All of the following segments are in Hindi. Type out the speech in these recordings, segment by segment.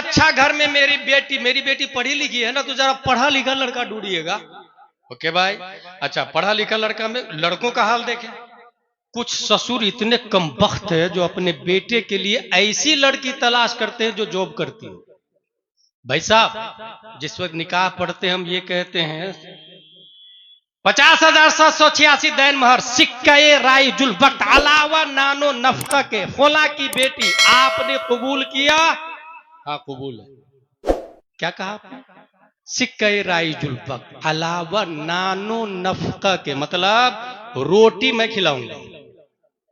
अच्छा घर में मेरी बेटी पढ़ी लिखी है ना, तो जरा पढ़ा लिखा लड़का ढूंढिएगा। ओके भाई। अच्छा, पढ़ा लिखा लड़का में लड़कों का हाल देखें। कुछ ससुर इतने कमबख्त है जो अपने बेटे के लिए ऐसी लड़की तलाश करते हैं जो जॉब करती हो। भाई साहब, जिस वक्त निकाह पढ़ते हम ये कहते हैं 50,786 दैन महर सिक्के राई जुल वक्त अलावा नानो नफका के फोला की बेटी आपने कबूल किया? हाँ कबूल है। क्या कहा आपने? सिक्के राई जुल वक्त अलावा नानो नफका के, मतलब रोटी मैं खिलाऊंगा,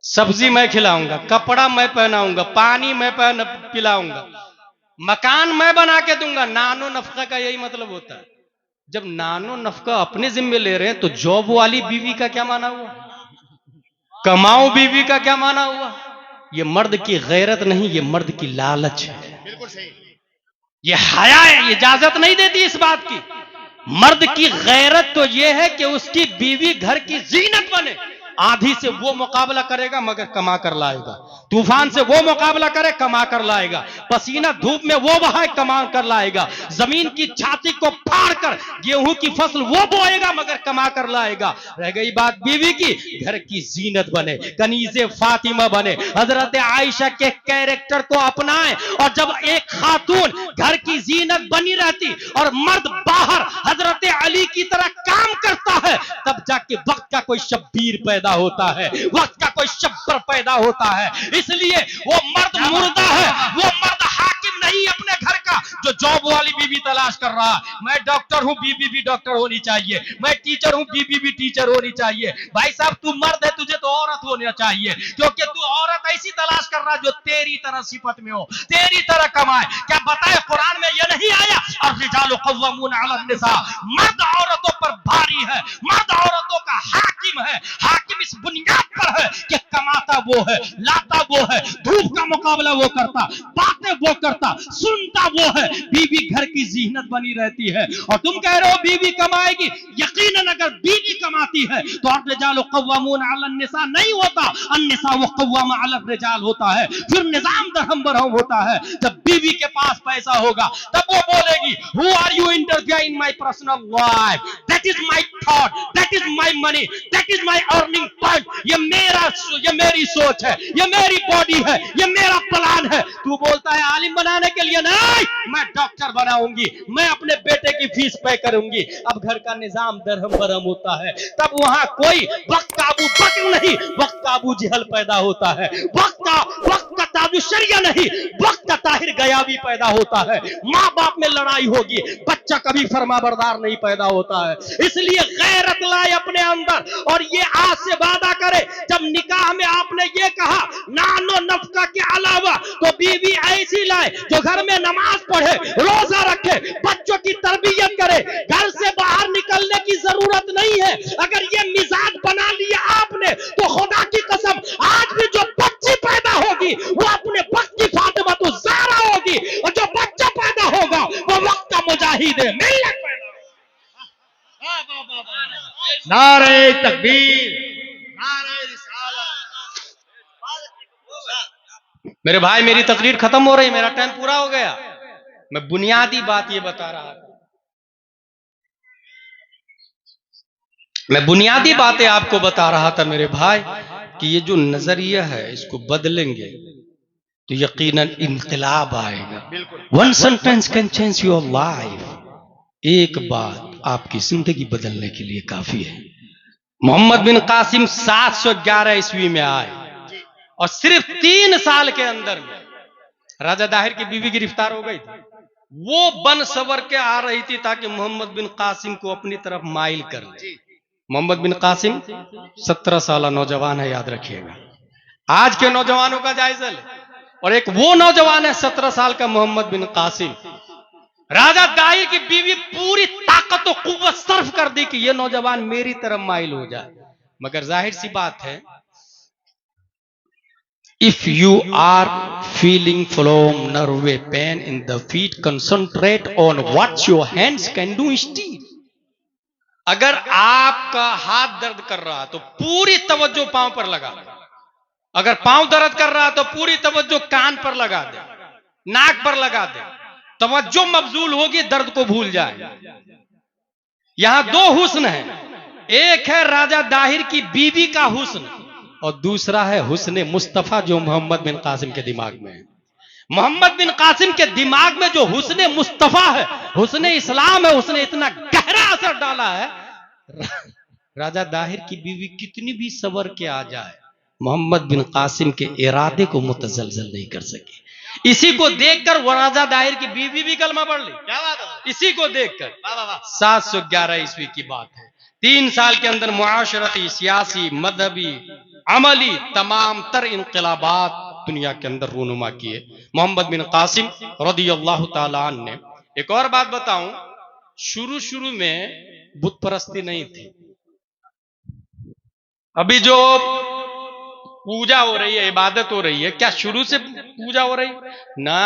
सब्जी मैं खिलाऊंगा, कपड़ा मैं पहनाऊंगा, पानी मैं पिलाऊंगा, मकान मैं बना के दूंगा। नानो नफका का यही मतलब होता है। जब नानो नफका अपने जिम्मे ले रहे हैं तो जॉब वाली बीवी का क्या माना हुआ? कमाऊ बीवी का क्या माना हुआ? ये मर्द की गैरत नहीं, ये मर्द की लालच है। बिल्कुल सही। ये हया है, ये इजाजत नहीं देती इस बात की। मर्द की गैरत तो ये है कि उसकी बीवी घर की जीनत बने। आंधी से वो मुकाबला करेगा मगर कमा कर लाएगा, तूफान से वो मुकाबला करे कमा कर लाएगा, पसीना धूप में वो बहाए कमा कर लाएगा, जमीन की छाती को फाड़ कर गेहूं की फसल वो बोएगा मगर कमा कर लाएगा। रह गई बात बीवी की, घर की जीनत बने, कनीज़े फातिमा बने, हजरत आयशा के कैरेक्टर को अपनाए। और जब एक खातून घर की जीनत बनी रहती और मर्द बाहर हजरत अली की तरह काम करता है, तब जाके वक्त का कोई शब्बीर पैदा होता है, वक्त का कोई शब्बर पैदा होता है। इसलिए वो मर्द मुर्दा है, वो मर्द हाकिम नहीं अपने घर का जो जॉब वाली बीवी तलाश कर रहा है। मैं डॉक्टर हूं, बीवी भी डॉक्टर होनी चाहिए। मैं टीचर हूं, बीवी भी टीचर होनी चाहिए। भाई साहब, तू मर्द है, तुझे तो औरत होना चाहिए, क्योंकि तू औरत ऐसी तलाश कर रहा है जो तेरी तरह सिफत में हो, तेरी तरह कमाए। क्या बताए, कुरान में यह नहीं आया और रिजालु कव्वामून अला निसा, मर्द औरतों पर भारी है, मर्द औरतों का हाकिम है। हाकिम इस बुनियाद पर है कि कमाता वो है, लाता वो है, धूप का मुकाबला वो करता, बातें वो करता, सुनता वो है, बीवी घर की जीनत बनी रहती है। और तुम कह रहे हो बीवी कमाएगी, यकीनन अगर बीवी कमाती है तो अर्रिजालु कव्वामून अला निसा नहीं होता, अन्निसा व कव्वाम अला रिजाल होता है। फिर निजाम दरहम बरहम होता है। जब बीवी के पास पैसा होगा तब वो बोलेगी, who are you interfere in my personal life, that is my thought, that is my money, that is my earning point. ये मेरी सोच है, ये मेरी बॉडी है, ये मेरा प्लान है। तू बोलता है आलिम बनाने के लिए, नहीं, मैं डॉक्टर बनाऊंगी, मैं अपने बेटे की फीस पे करूंगी। अब घर का निजाम दरहम बरहम होता है। तब वहां कोई वक्त का अबू बकर नहीं, वक्त का अबू जहल पैदा होता है। वक्त का ताजुशरिया नहीं, वक्त का ताहिर गयाबी पैदा होता है। माँ बाप में लड़ाई होगी, बच्चा कभी फरमाबरदार नहीं पैदा होता है। इसलिए गैरत लाए अपने अंदर और ये आज से वादा करे, जब निकाह में आपने ये कहा नानो नफका के अलावा, तो बीवी ऐसी लाए जो घर में नमाज पढ़े, रोजा रखे, बच्चों की तरबियत करे, घर से बाहर निकलने की जरूरत नहीं है। अगर ये मिजाज बना लिया आपने तो खुदा की कसम आज भी जो बच्ची पैदा होगी वो अपने वक्त की फातिमा तो ज़हरा होगी, और जो बच्चा पैदा होगा वो वक्त का मुजाहिद है, मिल्लत पैदा। नारे तकबीर, नारे रिसालत। मेरे भाई, मेरी तकरीर खत्म हो रही, मेरा टाइम पूरा हो गया। मैं बुनियादी बात ये बता रहा था, मैं बुनियादी बातें आपको बता रहा था मेरे भाई, कि ये जो नजरिया है इसको बदलेंगे तो यकीनन इनकलाब आएगा। One sentence can change your life. एक बात आपकी जिंदगी बदलने के लिए काफी है। मोहम्मद बिन कासिम 711 ईस्वी में आए और सिर्फ 3 साल के अंदर में राजा दाहिर की बीवी गिरफ्तार हो गई थी। वो बन सवर के आ रही थी ताकि मोहम्मद बिन कासिम को अपनी तरफ माइल कर ले। मोहम्मद बिन कासिम 17 साल नौजवान है, याद रखिएगा। आज के नौजवानों का जायजा ले, और एक वो नौजवान है 17 साल का मोहम्मद बिन कासिम। राजा दाहिर की बीवी पूरी ताकत और कुव्वत सर्फ कर दी कि ये नौजवान मेरी तरफ माइल हो जाए। मगर जाहिर सी बात है, if you are feeling from nerve pain in the feet, concentrate on what your hands can do instead. अगर आपका हाथ दर्द कर रहा तो पूरी तवज्जो पांव पर लगा दे। अगर पांव दर्द कर रहा तो पूरी तवज्जो कान पर लगा दे, नाक पर लगा दे। तवज्जो मबजूल होगी, दर्द को भूल जाए। यहां दो हुस्न है, एक है राजा दाहिर की बीवी का हुस्न और दूसरा है हुस्न मुस्तफा जो मोहम्मद बिन कासिम के दिमाग में है। मोहम्मद बिन कासिम के दिमाग में जो हुस्न मुस्तफा है, हुस्न इस्लाम है, उसने इतना गहरा असर डाला है। राजा दाहिर की बीवी कितनी भी सबर के आ जाए, मोहम्मद बिन कासिम के इरादे को मुतजलजल नहीं कर सके। इसी को देखकर वो राजा दाहिर की बीवी भी कलमा पढ़ ली। क्या बात है, इसी को देखकर वाह वाह वाह। 711 ईस्वी की बात है। 3 साल के अंदर मुआशरती, सियासी, मजहबी, अमली तमाम तर इनकलाबात दुनिया के अंदर रूनुमा किए मोहम्मद बिन कासिम रदियल्लाहु ताला अन्हु ने। एक और बात बताऊं, शुरू में बुत परस्ती नहीं थी। अभी जो पूजा हो रही है, इबादत हो रही है, क्या शुरू से पूजा हो रही ना?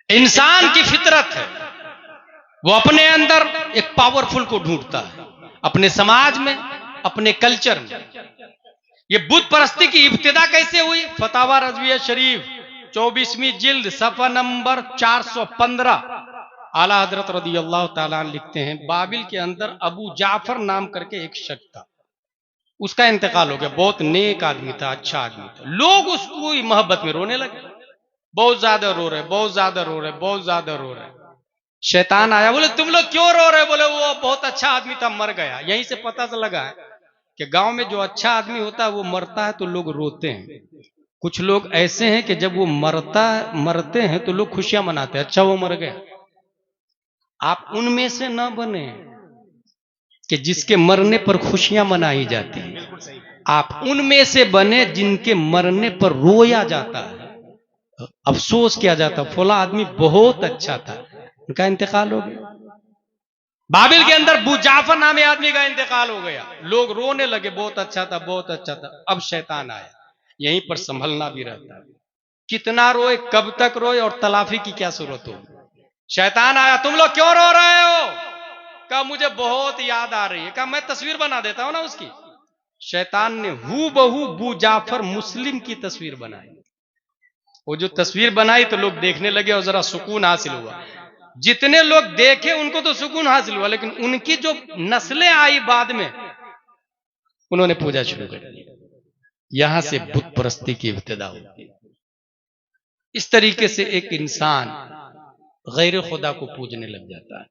इंसान की फितरत है, वो अपने अंदर एक पावरफुल को ढूंढता है, अपने समाज में, अपने कल्चर में। ये बुत परस्ती की इब्तिदा कैसे हुई? फतावा रज़विया शरीफ 24वीं जिल्द सफा नंबर 415 आला हजरत रदियल्लाहु ताला अन्हु लिखते हैं, बाबिल के अंदर अबू जाफर नाम करके एक शख्स था, उसका इंतकाल हो गया। बहुत नेक आदमी था, अच्छा आदमी था। लोग उसको मोहब्बत में रोने लगे, बहुत ज्यादा रो रहे, बहुत ज्यादा रो रहे, बहुत ज्यादा रो रहे। शैतान आया, बोले तुम लोग क्यों रो रहे? बोले वो बहुत अच्छा आदमी था, मर गया। यहीं से पता तो लगा है कि गांव में जो अच्छा आदमी होता है वो मरता है तो लोग रोते हैं। कुछ लोग ऐसे हैं कि जब वो मरते हैं तो लोग खुशियां मनाते हैं, अच्छा वो मर गया। आप उनमें से न बने कि जिसके मरने पर खुशियां मनाई जाती हैं, बिल्कुल सही। आप उनमें से बने जिनके मरने पर रोया जाता है, अफसोस किया जाता है, फला आदमी बहुत अच्छा था, उनका इंतकाल हो गया। बाबिल के अंदर अबू जाफर नामे आदमी का इंतकाल हो गया, लोग रोने लगे, बहुत अच्छा था, बहुत अच्छा था। अब शैतान आया, यहीं पर संभलना भी रहता है, कितना रोए, कब तक रोए और तलाफी की क्या जरूरत हो। शैतान आया, तुम लोग क्यों रो रहे हो? कहा मुझे बहुत याद आ रही है। कहा मैं तस्वीर बना देता हूं ना उसकी। शैतान ने हू बहू अबू जाफर मुस्लिम की तस्वीर बनाई। वो जो तस्वीर बनाई तो लोग देखने लगे और जरा सुकून हासिल हुआ। जितने लोग देखे उनको तो सुकून हासिल हुआ, लेकिन उनकी जो नस्लें आई बाद में, उन्होंने पूजा शुरू कर दी। यहां से बुत परस्ती की इब्तिदा होती। इस तरीके से एक इंसान गैर खुदा को पूजने लग जाता है।